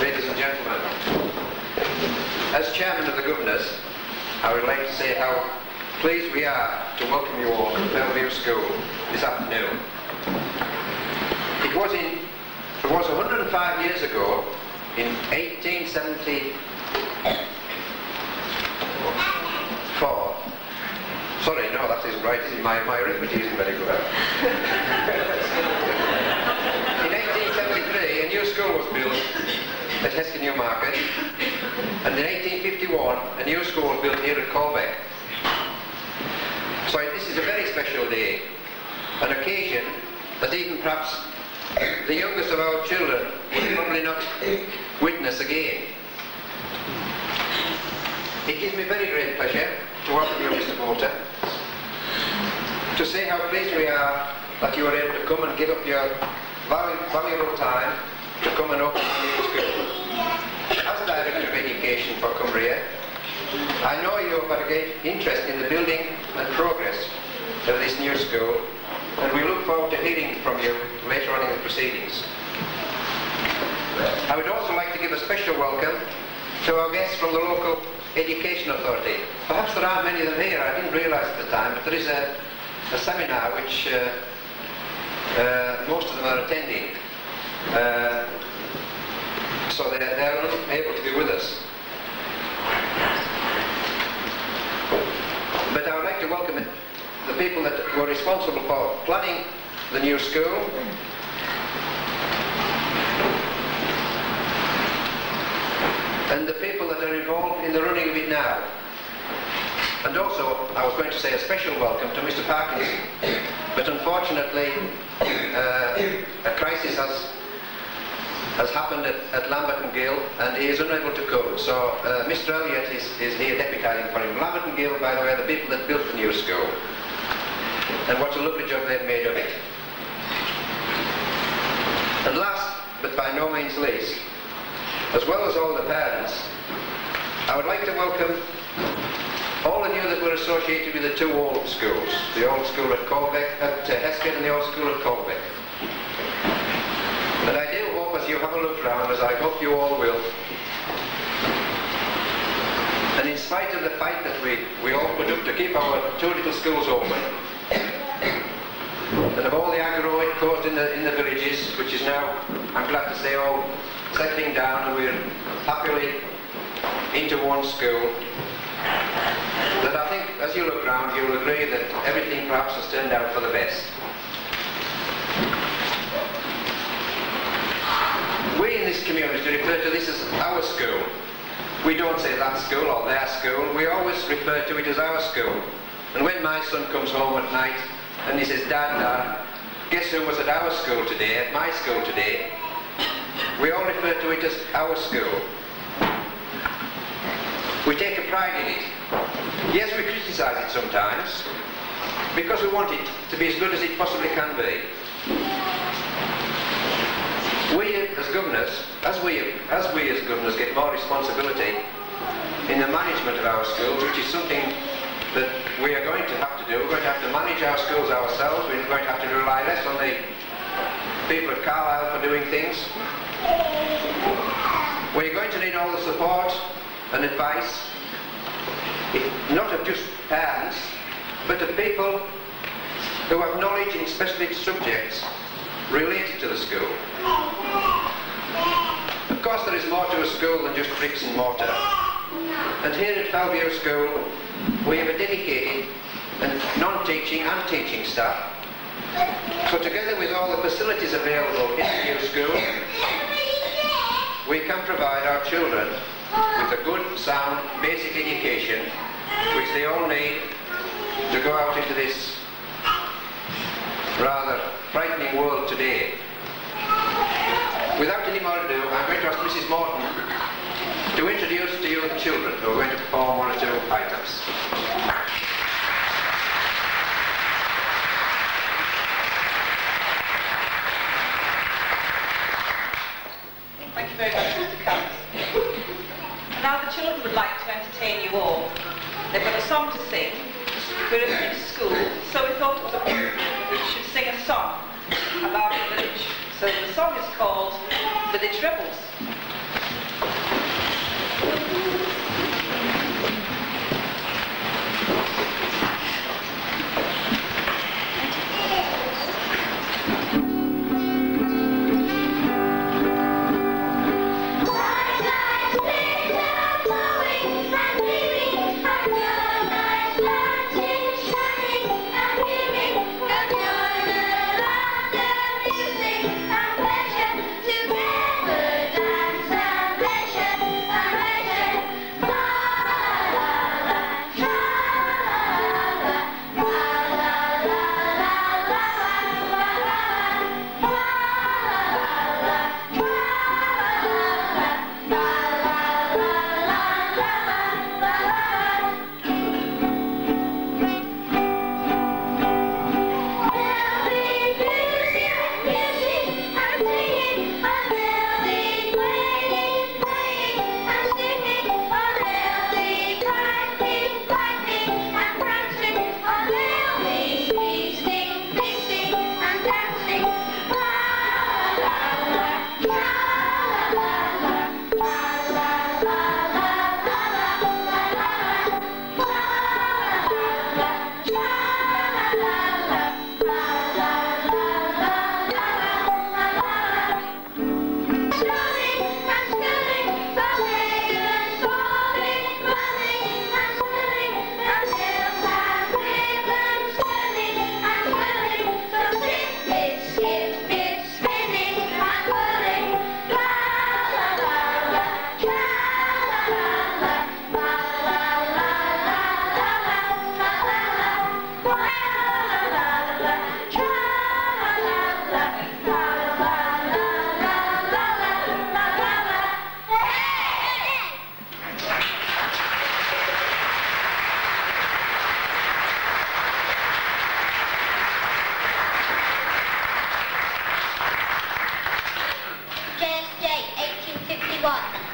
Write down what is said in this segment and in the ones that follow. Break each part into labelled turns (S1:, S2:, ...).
S1: ladies and gentlemen, as Chairman of the Governors, I would like to say how pleased we are to welcome you all to Fellview School this afternoon. It was 105 years ago, in 1874. Sorry, no, that isn't right. My arithmetic isn't very good. In 1873, a new school was built at Heskin Newmarket, and in 1851, a new school was built here at Caldbeck. So this is a very special day, an occasion that even perhaps the youngest of our children will probably not witness again. It gives me very great pleasure to welcome you, Mr. Porter, to say how pleased we are that you are able to come and give up your valuable time to come and open the new school. As Director of Education for Cumbria, I know you have had a great interest in the building and progress of this new school, and we look forward to hearing from you later on in the proceedings. I would also like to give a special welcome to our guests from the local Education Authority. Perhaps there aren't many of them here, I didn't realise at the time, but there is a seminar which most of them are attending. So they're unable to be with us. But I would like to welcome the people that were responsible for planning the new school, and the people that are involved in the running of it now. And also, I was going to say a special welcome to Mr. Parkinson, but unfortunately a crisis has happened at Lambert and Gill, and he is unable to come. So Mr. Elliott is here deputising for him. Lambert and Gill, by the way, are the people that built the new school, and what a lovely job they've made of it. And last, but by no means least, as well as all the parents, I would like to welcome all of you that were associated with the two old schools, the old school at Caldbeck, at Heskin, and the old school at Caldbeck. And I do hope, as you have a look round, as I hope you all will, and in spite of the fight that we all put up to keep our two little schools open, and of all the aggro it caused in the villages, which is now, I'm glad to say, all settling down, and we're happily into one school, that I think, as you look round, you'll agree that everything perhaps has turned out for the best. We in this community refer to this as our school. We don't say that school or their school, we always refer to it as our school. And when my son comes home at night and he says, Dad, guess who was at our school today, at my school today? We all refer to it as our school. We take a pride in it. Yes, we criticise it sometimes, because we want it to be as good as it possibly can be. We as governors, as we as governors get more responsibility in the management of our schools, which is something that we are going to have to do. We're going to have to manage our schools ourselves. We're going to have to rely less on the people at Carlisle for doing things. We're going to need all the support and advice, not of just parents, but of people who have knowledge in specific subjects related to the school. Of course, there is more to a school than just bricks and mortar. And here at Fellview School, we have a dedicated and non-teaching and teaching staff. So together with all the facilities available in the new school, we can provide our children with a good, sound, basic education which they all need to go out into this rather frightening world today. Without any more ado, I'm going to ask Mrs. Morton to introduce to you the children who are going to perform one or two items.
S2: Thank you very much, Mr. Cummins. Now the children would like to entertain you all. They've got a song to sing. We're a village school, so we thought it was appropriate that we should sing a song about the village. So the song is called Village Rebels.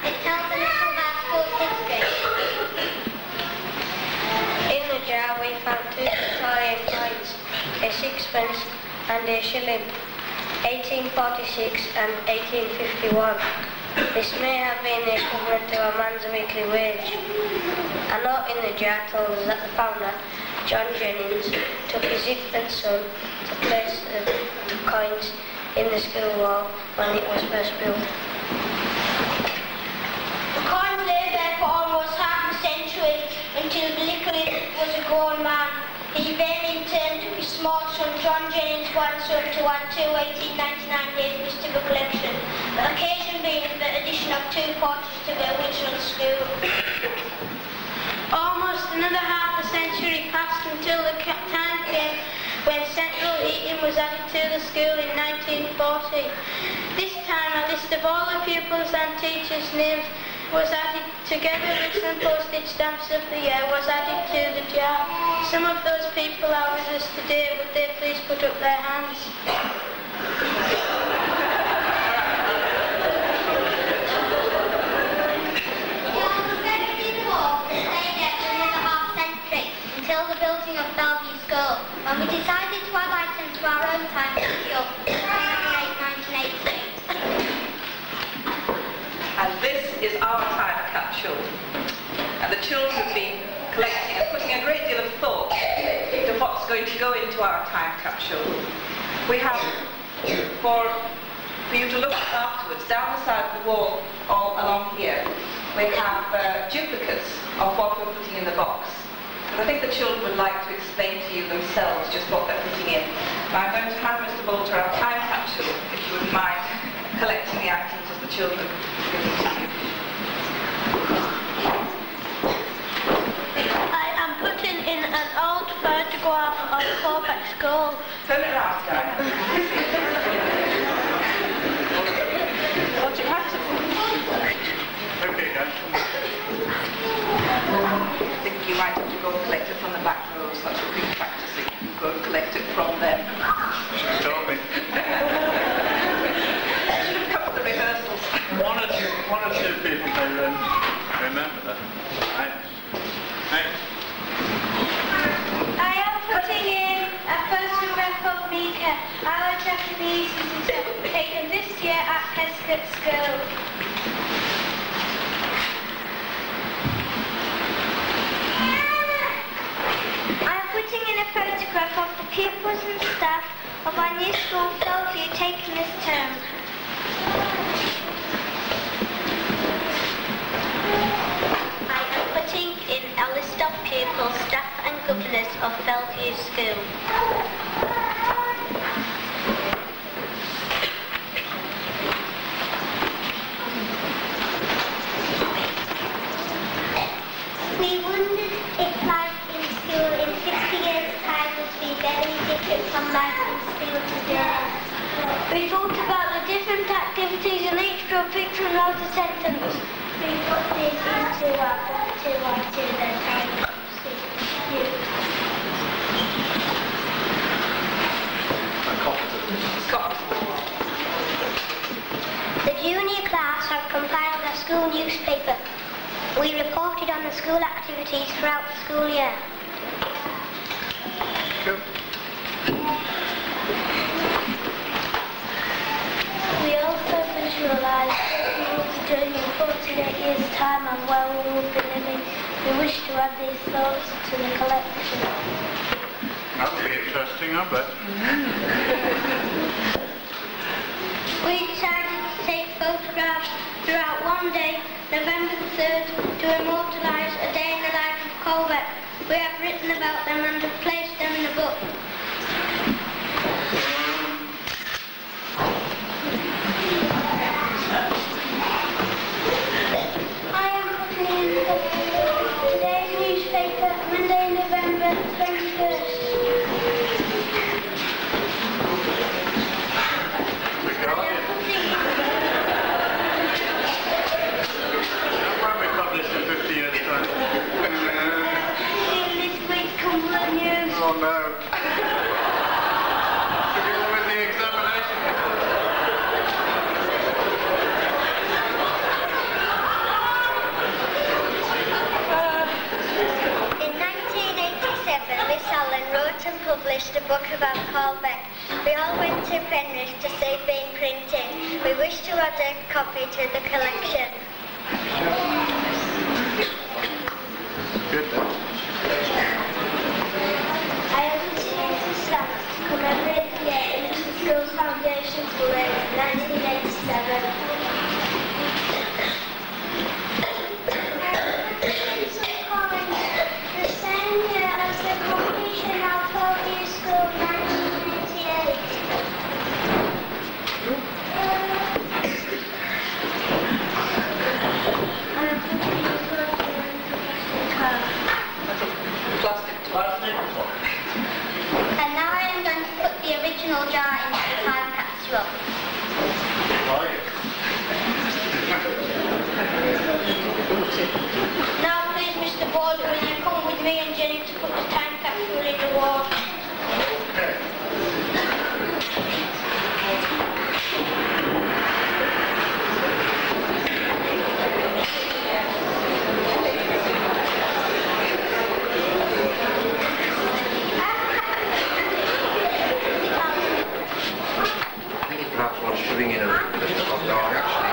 S3: It tells a little about school history. In the jar we found 2 Victorian coins, a sixpence and a shilling, 1846 and 1851. This may have been the equivalent to a man's weekly wage. A note in the jar tells us that the founder, John Jennings, took his infant son to place the coins in the school wall when it was first built.
S4: The coins lay there for almost half a century until Nicholas was a grown man. He then in turn took his small son John Jennings' grandson to add to 1899 days mystical collection, the occasion being the addition of 2 portraits to the original school.
S3: Almost another half a century passed until the time came when central heating was added to the school in 1940. This time a list of all the pupils and teachers' names was added together with some postage stamps of the year was added to the jar. Some of those people are with us today. Would they please put up their hands?
S4: Until the building of Fellview School, when we decided to add items to our own time capsule in 1988.
S2: And this is our time capsule. And the children have been collecting and putting a great deal of thought into what's going to go into our time capsule. We have, for you to look afterwards, down the side of the wall, all along here, we have duplicates of what we're putting in the box. And I think the children would like to explain to you themselves just what they're putting in. Now I'm going to hand Mr. Bolter our time capsule, if you wouldn't mind collecting the items as the children give them to you.
S3: I am putting in an old photograph of Caldbeck School.
S2: Turn it around, Guy. What do you have to do?
S1: Okay, guys.
S2: I think you might have to go and collect it from the back row, such a quick practicing. Go and collect it from them.
S1: Stop me.
S2: Come to the rehearsals.
S5: One or two people may remember that. Right?
S3: I am putting in a photograph of Mika, our Japanese visitor, taken this year at Caldbeck School.
S4: Putting in a photograph of the pupils and staff of our new school, Fellview, taken this term.
S3: I am putting in a list of pupils, staff and governors of Fellview School.
S4: We wondered if life in school in 50 years' time would be very different from life in school today.
S3: We thought about the different activities and each drew a picture and wrote a sentence.
S4: We put this into our book to write in the time capsule. The junior class have compiled a school newspaper. We reported on the school activities throughout the school year.
S1: Cool.
S3: We also visualised what we will be doing in 48 years' time and where we will be living. We wish to add these thoughts to the collection.
S5: That would be interesting, I bet.
S3: We decided to take photographs throughout one day, November the 3rd, to immortalise a day in the life of Caldbeck. We have written about them and have placed them in a book. I am putting in today's newspaper, Monday, November 21st.
S5: Oh no.
S4: published a book about Caldbeck. We all went to Penrith to see it being printed. We wish to add a copy to the collection.
S5: Good then.
S4: I have continued to stand to come every year in which the school's foundations were laid in 1987. The same year as the completion of Fellview School, 1988. And now I am going to put the original jar into the time capsule. Now please, Mr. Bald, will you come with me and Jenny to put the time capsule in the water?
S1: I think it perhaps wants shoving in a little bit of dog, actually.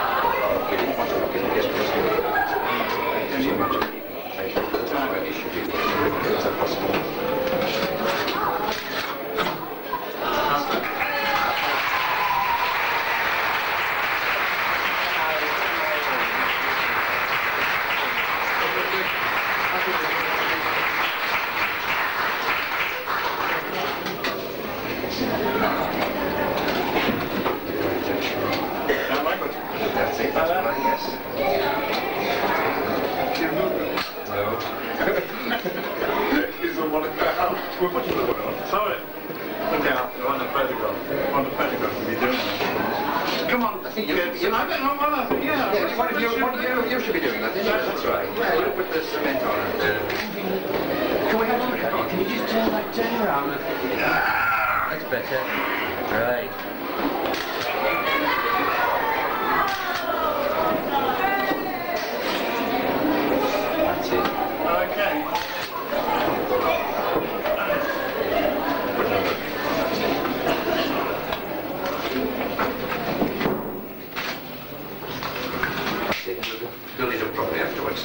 S1: We didn't want to look in this, but too much. It should be is that possible? That's it, that's mine, yes.
S5: We're putting the one on. Sorry. Okay, on the photograph. On the photograph, you'll be doing that. Come on.
S1: I think you
S5: Yeah, I don't know what I... Yeah.
S1: Yeah, you should be doing that, didn't you? That's right. Yeah, you put the cement on and... Can we have a look at it?
S6: Can you just turn that around? That's better. Right. That's it.
S5: Okay.
S1: Build it up properly afterwards.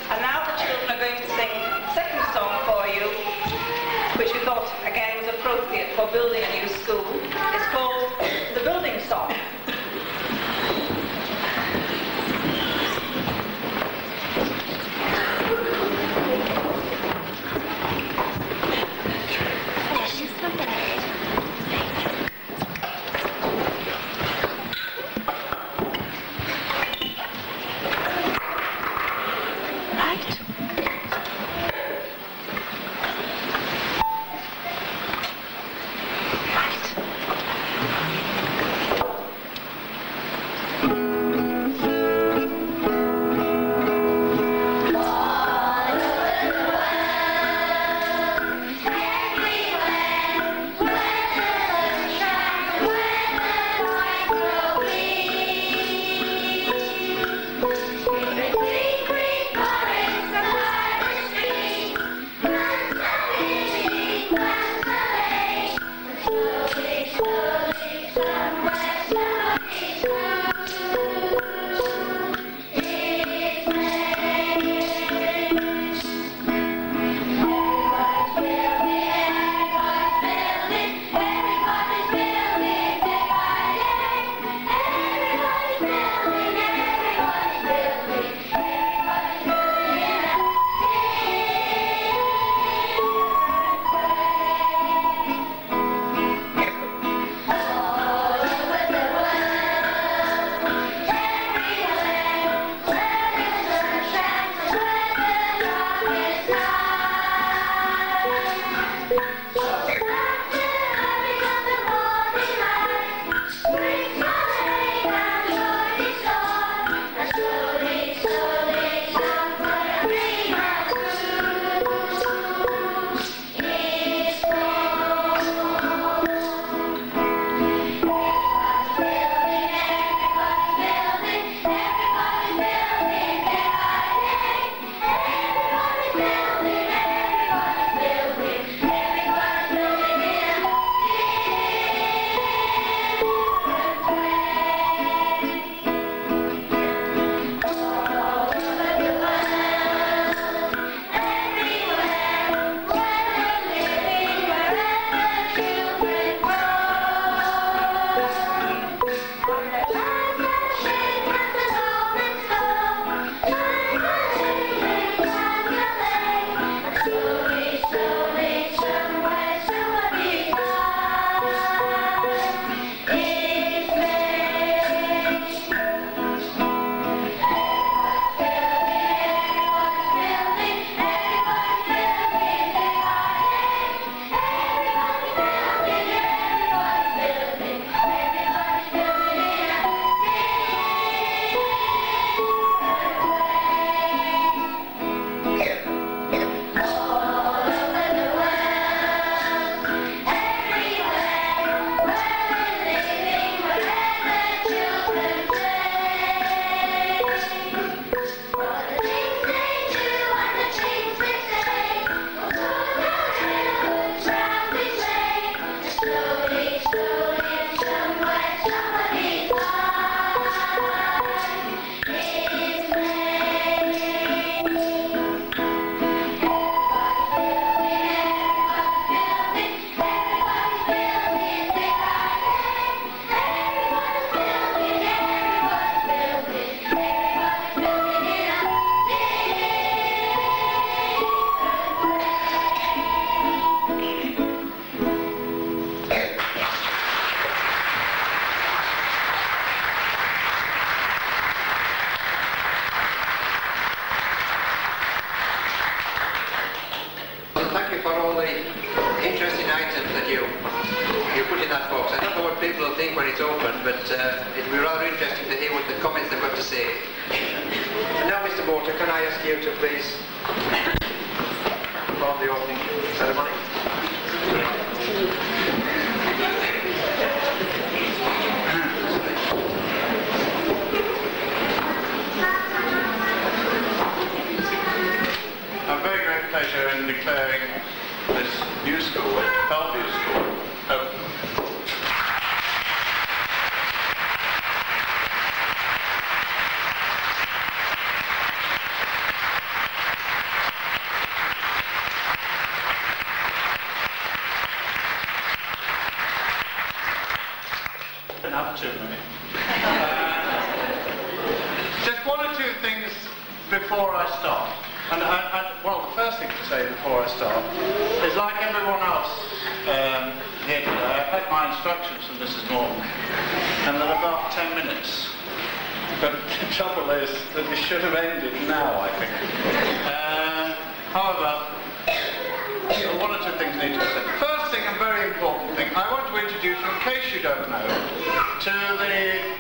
S2: And now the children are going to sing a second song for you, which we thought again was appropriate for building a new school. It's called The Building Song.
S1: but it'll be rather interesting to hear what the comments they've got to say. And now, Mr. Mortar, can I ask you to please perform the opening ceremony?
S5: A very great pleasure in declaring this new school, Fellview School, open. Enough too many. Just one or two things before I start. Well, the first thing to say before I start is, like everyone else here today, I've had my instructions from Mrs. Morton, and they're about 10 minutes. But the trouble is that it should have ended now, I think. However, one or two things need to be said. First thing, a very important thing, I want to introduce you, in case you don't know, to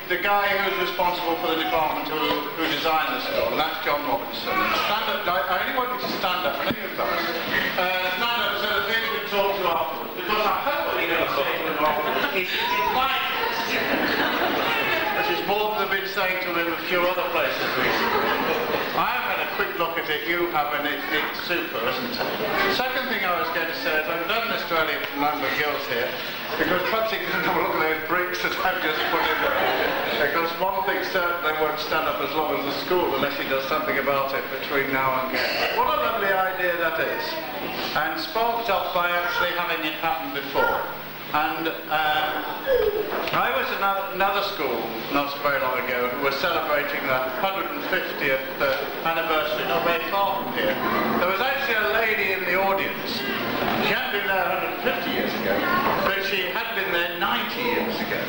S5: the guy who's responsible for the department who designed the school, and that's John Robinson. Stand up, I only want you to stand up, I know you're guys. Stand up so that people can talk to afterwards, because I hope what you're going to say to them afterwards is like which is more than they've been saying to them in a few other places recently. I have had a quick look at it, you have, and it's super, isn't it? The second thing I was going to say is I've done this to Elliot from Lambert Gills here, because perhaps you can have a look at those bricks that I've just put in there. Because one thing certain, they won't stand up as long as the school unless he does something about it between now and then. What a lovely idea that is. And sparked off by actually having it happen before. And I was at another school not so very long ago who were celebrating the 150th anniversary, not very far from here. There was actually a lady in the audience. She hadn't been there 150 years ago, but she had been there 90 years ago.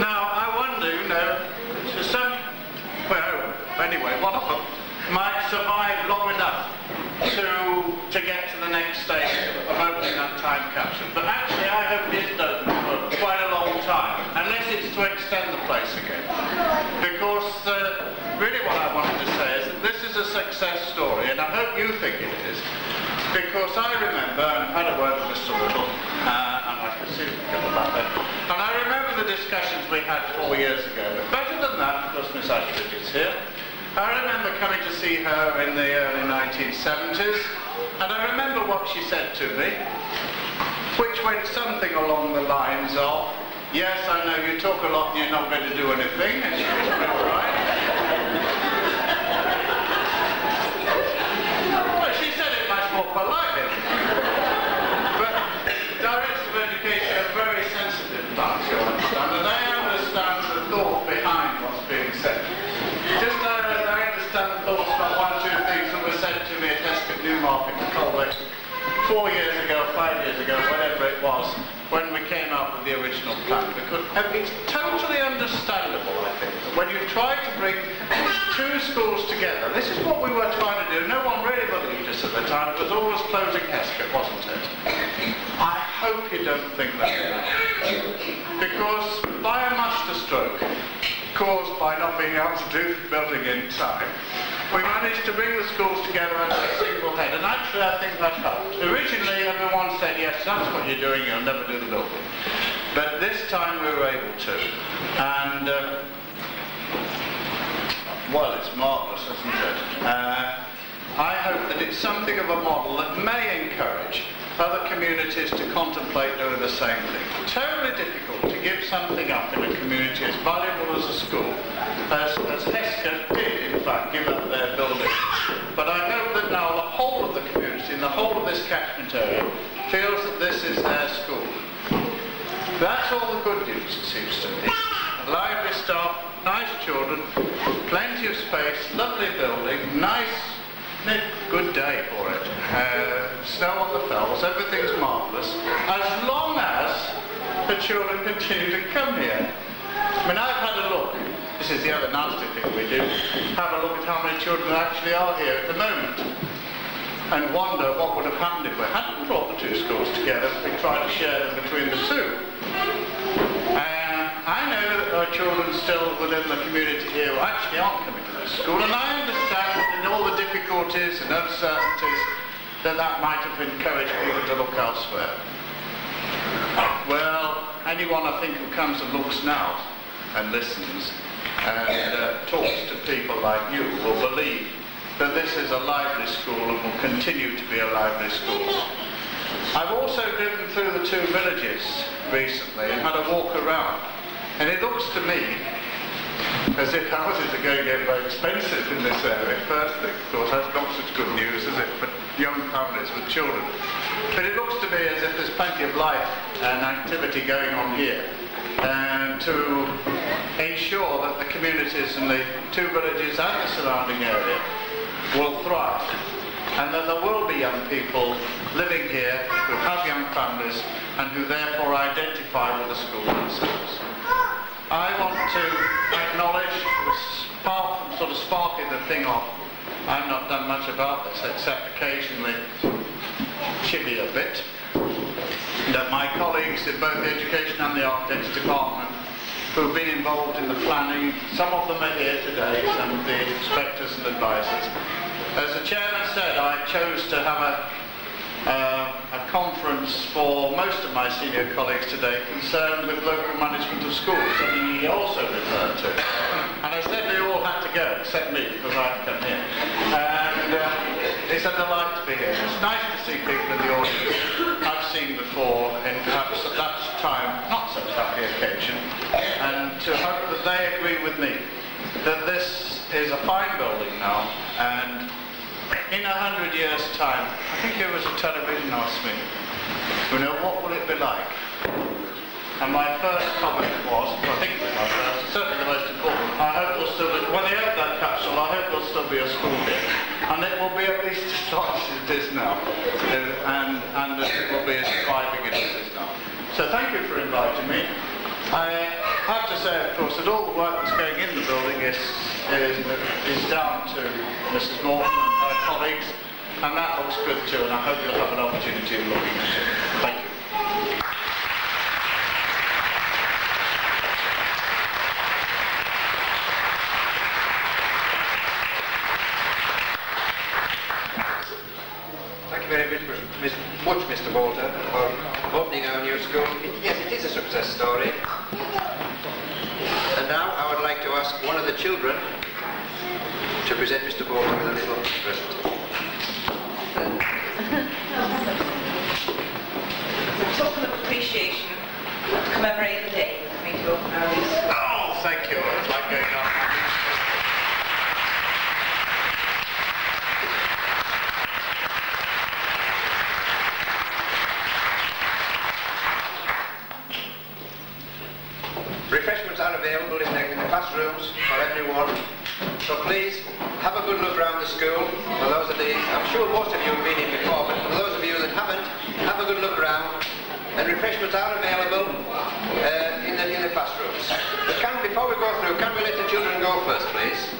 S5: Now, I wonder, you know, anyway, one of them might survive long enough to get to the next stage of opening that time capsule. But actually, I hope it isn't open for quite a long time, unless it's to extend the place again. Because really what I wanted to say is that this is a success story, and I hope you think it is. Because I remember, and I've had a word with Mr. Little, and I can see back there, and I remember the discussions we had 4 years ago. But better than that, because Miss Ashford is here, I remember coming to see her in the early 1970s, and I remember what she said to me, which went something along the lines of, yes, I know you talk a lot and you're not going to do anything, and she was pretty right. Well, she said it much more politely. But directors of education are very sensitive bunch, you understand, and they understand the thought behind what's being said. Just I understand the thoughts about one or two things that were said to me at Heskett Newmarket and Caldbeck 4 years ago, 5 years ago, whatever it was, when we came up with the original plan. Because it's totally understandable, I think, that when you try to bring two schools together, this is what we were trying to do. No one really believed us at the time. It was always closing Heskett, wasn't it? I hope you don't think that. Because by a masterstroke, caused by not being able to do the building in time, we managed to bring the schools together under a single head, and actually I think that helped. Originally everyone said, yes, that's what you're doing, you'll never do the building. But this time we were able to, and well, it's marvellous, isn't it? I hope that it's something of a model that may encourage other communities to contemplate doing the same thing. Terribly difficult to give something up in a community as valuable as a school, as Heskett did, in fact, give up their building. But I hope that now the whole of the community and the whole of this catchment area feels that this is their school. That's all the good news, it seems to me. Lively staff, nice children, plenty of space, lovely building, nice, good day for it. Snow on the fells, everything's marvellous, as long as the children continue to come here. I mean, I've had a look. This is the other nasty thing we do. Have a look at how many children actually are here at the moment, and wonder what would have happened if we hadn't brought the two schools together and tried to share them between the two. I know are children still within the community here who actually aren't coming to this school, and I understand in all the difficulties and uncertainties that might have encouraged people to look elsewhere. Well, anyone I think who comes and looks now and listens and talks to people like you will believe that this is a lively school and will continue to be a lively school. I've also driven through the two villages recently and had a walk around, and it looks to me as if houses are going to get very expensive in this area. First thing, of course, that's not such good news, is it, for young families with children. But it looks to me as if there's plenty of life and activity going on here, and to ensure that the communities in the two villages and the surrounding area will thrive, and that there will be young people living here who have young families and who therefore identify with the school themselves. I want to acknowledge, sort of sparking the thing off, I've not done much about this except occasionally chivvy a bit, that my colleagues in both the education and the architects department who've been involved in the planning, some of them are here today, some of the inspectors and advisors. As the chairman said, I chose to have a conference for most of my senior colleagues today concerned with local management of schools, something he also referred to. And I said they all had to go, except me, because I've come here. And it's a delight to be here. It's nice to see people in the audience I've seen before in perhaps at that time, not such happy occasion, and to hope that they agree with me that this is a fine building now, and in 100 years' time, I think it was a television asked me, what will it be like? And my first comment was, I think it was my first, certainly the most important, I hope there'll still be, when they open that capsule, I hope there'll still be a school here. And it will be at least as large as it is now, and that it will be as thriving as it is now. So thank you for inviting me. I have to say, of course, that all the work that's going in the building is down to Mrs. Morton and her colleagues, and that looks good too, and I hope you'll have an opportunity of looking at it. Thank you.
S1: Thank you very much, Mr. Walter, for opening our new school. Yes, it is a success story. And now I would like to ask one of the children to present Mr. Walter with a little present.
S2: As a token of appreciation to commemorate the day for me to open our new school.
S5: Oh, thank you. It's like going on.
S1: Refreshments are available in the classrooms for everyone. So please, have a good look around the school. For those of you, I'm sure most of you have been in before, but for those of you that haven't, have a good look around. And refreshments are available in the classrooms. But before we go through, can we let the children go first, please?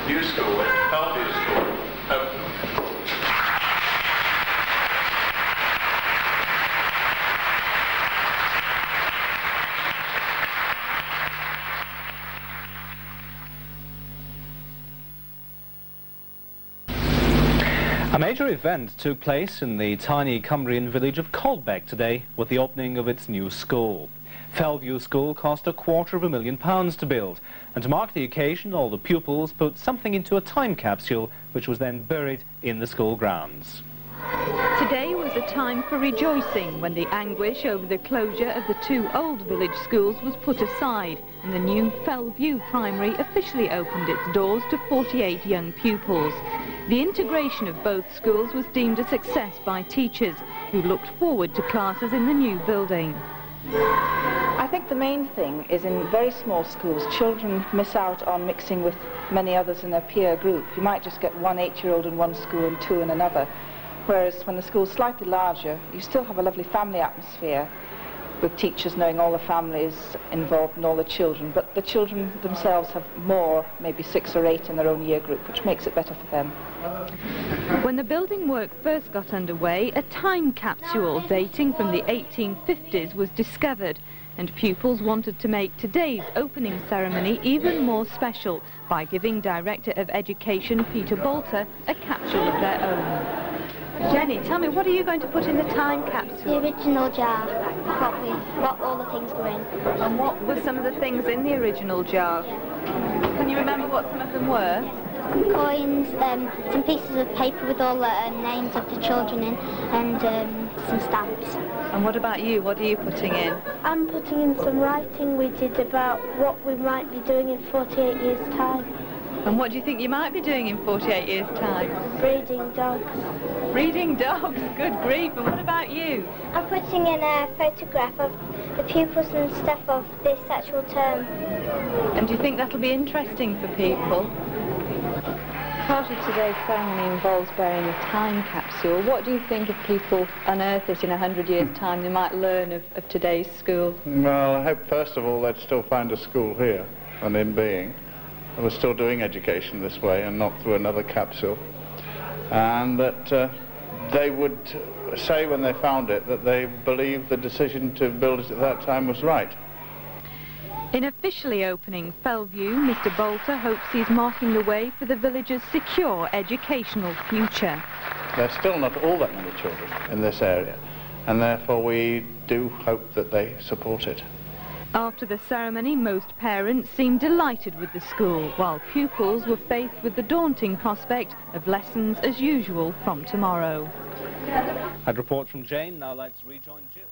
S5: new school, Fellview School, open.
S7: A major event took place in the tiny Cumbrian village of Caldbeck today with the opening of its new school. Fellview School cost £250,000 to build, and to mark the occasion all the pupils put something into a time capsule which was then buried in the school grounds.
S8: Today was a time for rejoicing when the anguish over the closure of the two old village schools was put aside and the new Fellview Primary officially opened its doors to 48 young pupils. The integration of both schools was deemed a success by teachers who looked forward to classes in the new building.
S9: I think the main thing is in very small schools, children miss out on mixing with many others in their peer group. You might just get one 8-year-old in one school and two in another. Whereas when the school's slightly larger, you still have a lovely family atmosphere with teachers knowing all the families involved and all the children. But the children themselves have more, maybe 6 or 8 in their own year group, which makes it better for them.
S8: When the building work first got underway, a time capsule dating from the 1850s was discovered, and pupils wanted to make today's opening ceremony even more special by giving Director of Education Peter Bolter a capsule of their own. Jenny, tell me, what are you going to put in the time capsule?
S4: The original jar, what all the things were in.
S8: And what were some of the things in the original jar? Can you remember what some of them were?
S4: Some coins, some pieces of paper with all the names of the children in, and some stamps.
S8: And what about you? What are you putting in?
S3: I'm putting in some writing we did about what we might be doing in 48 years' time.
S8: And what do you think you might be doing in 48 years' time?
S3: Breeding dogs.
S8: Breeding dogs? Good grief. And what about you?
S3: I'm putting in a photograph of the pupils and stuff of this actual term.
S8: And do you think that'll be interesting for people? Part of today's ceremony involves burying a time capsule. What do you think if people unearth it in 100 years' time they might learn of today's school?
S5: Well, I hope first of all they'd still find a school here and in being. We're still doing education this way and not through another capsule. And that they would say when they found it that they believed the decision to build it at that time was right.
S8: In officially opening Fellview, Mr. Bolter hopes he's marking the way for the village's secure educational future.
S5: There's still not all that many children in this area, and therefore we do hope that they support it.
S8: After the ceremony, most parents seemed delighted with the school, while pupils were faced with the daunting prospect of lessons as usual from tomorrow.
S7: I'd report from Jane. Now let's rejoin Jill.